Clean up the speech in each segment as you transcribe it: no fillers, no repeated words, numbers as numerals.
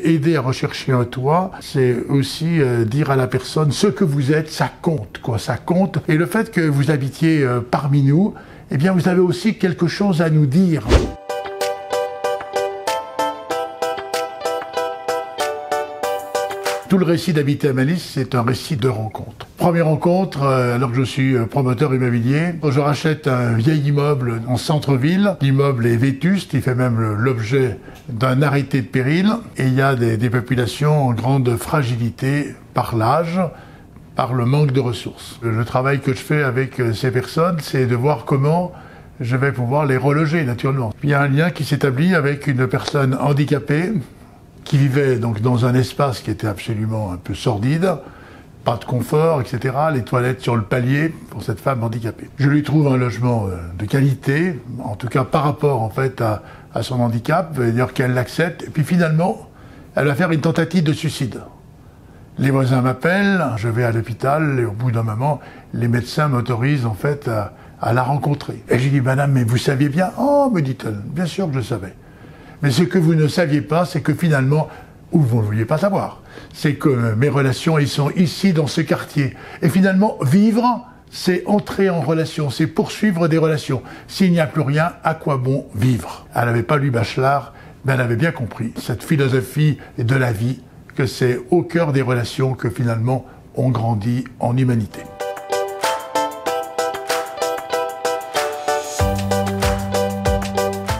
Aider à rechercher un toit, c'est aussi dire à la personne ce que vous êtes, ça compte, quoi, ça compte. Et le fait que vous habitiez parmi nous, eh bien vous avez aussi quelque chose à nous dire. Tout le récit d'Habiter à Malice, c'est un récit de rencontre. Première rencontre, alors que je suis promoteur immobilier, je rachète un vieil immeuble en centre-ville. L'immeuble est vétuste, il fait même l'objet d'un arrêté de péril. Et il y a des populations en grande fragilité par l'âge, par le manque de ressources. Le travail que je fais avec ces personnes, c'est de voir comment je vais pouvoir les reloger naturellement. Il y a un lien qui s'établit avec une personne handicapée, qui vivait donc dans un espace qui était absolument un peu sordide, pas de confort, etc., les toilettes sur le palier pour cette femme handicapée. Je lui trouve un logement de qualité, en tout cas par rapport en fait à son handicap, c'est-à-dire qu'elle l'accepte, et puis finalement, elle va faire une tentative de suicide. Les voisins m'appellent, je vais à l'hôpital, et au bout d'un moment, les médecins m'autorisent en fait à la rencontrer. Et j'ai dit, madame, mais vous saviez bien? Oh, me dit-elle, bien sûr que je savais. Mais ce que vous ne saviez pas, c'est que finalement, ou vous ne vouliez pas savoir, c'est que mes relations, ils sont ici dans ce quartier. Et finalement, vivre, c'est entrer en relation, c'est poursuivre des relations. S'il n'y a plus rien, à quoi bon vivre? Elle n'avait pas lu Bachelard, mais elle avait bien compris cette philosophie de la vie, que c'est au cœur des relations que finalement on grandit en humanité.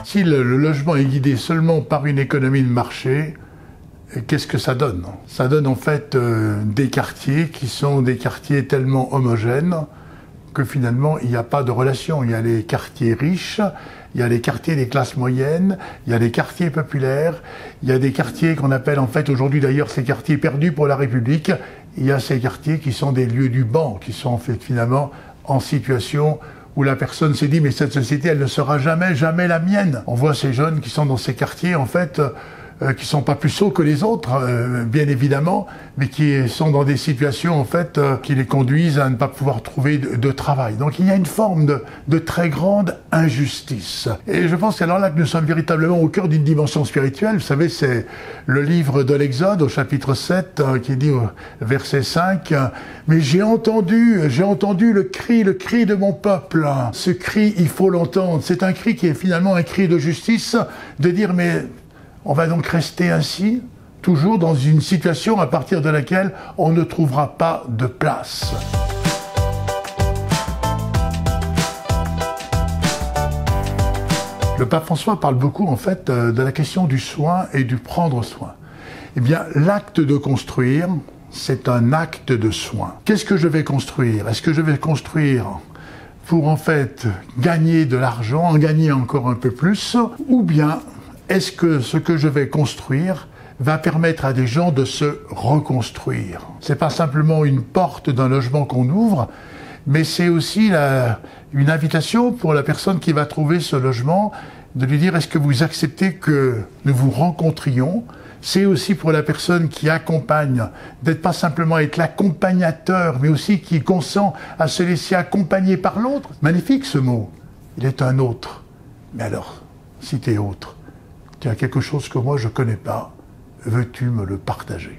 Si le logement est guidé seulement par une économie de marché, qu'est-ce que ça donne? Ça donne en fait des quartiers qui sont des quartiers tellement homogènes que finalement il n'y a pas de relation. Il y a les quartiers riches, il y a les quartiers des classes moyennes, il y a les quartiers populaires, il y a des quartiers qu'on appelle en fait aujourd'hui d'ailleurs ces quartiers perdus pour la République. Il y a ces quartiers qui sont des lieux du ban, qui sont en fait finalement en situation où la personne s'est dit, mais cette société, elle ne sera jamais la mienne. On voit ces jeunes qui sont dans ces quartiers, en fait, qui sont pas plus sots que les autres, bien évidemment, mais qui sont dans des situations, en fait, qui les conduisent à ne pas pouvoir trouver de travail. Donc il y a une forme de très grande injustice. Et je pense alors là que nous sommes véritablement au cœur d'une dimension spirituelle. Vous savez, c'est le livre de l'Exode, au chapitre 7, qui dit, au verset 5, « Mais j'ai entendu le cri de mon peuple. » Ce cri, il faut l'entendre. C'est un cri qui est finalement un cri de justice, de dire, mais on va donc rester ainsi, toujours dans une situation à partir de laquelle on ne trouvera pas de place. Le pape François parle beaucoup en fait de la question du soin et du prendre soin. Eh bien, l'acte de construire, c'est un acte de soin. Qu'est-ce que je vais construire? Est-ce que je vais construire pour en fait gagner de l'argent, en gagner encore un peu plus, ou bien est-ce que ce que je vais construire va permettre à des gens de se reconstruire? C'est pas simplement une porte d'un logement qu'on ouvre, mais c'est aussi une invitation pour la personne qui va trouver ce logement, de lui dire, est-ce que vous acceptez que nous vous rencontrions? C'est aussi pour la personne qui accompagne, d'être pas simplement être l'accompagnateur, mais aussi qui consent à se laisser accompagner par l'autre. Magnifique ce mot. Il est un autre. Mais alors, si tu es autre, tu as quelque chose que moi je connais pas, veux-tu me le partager?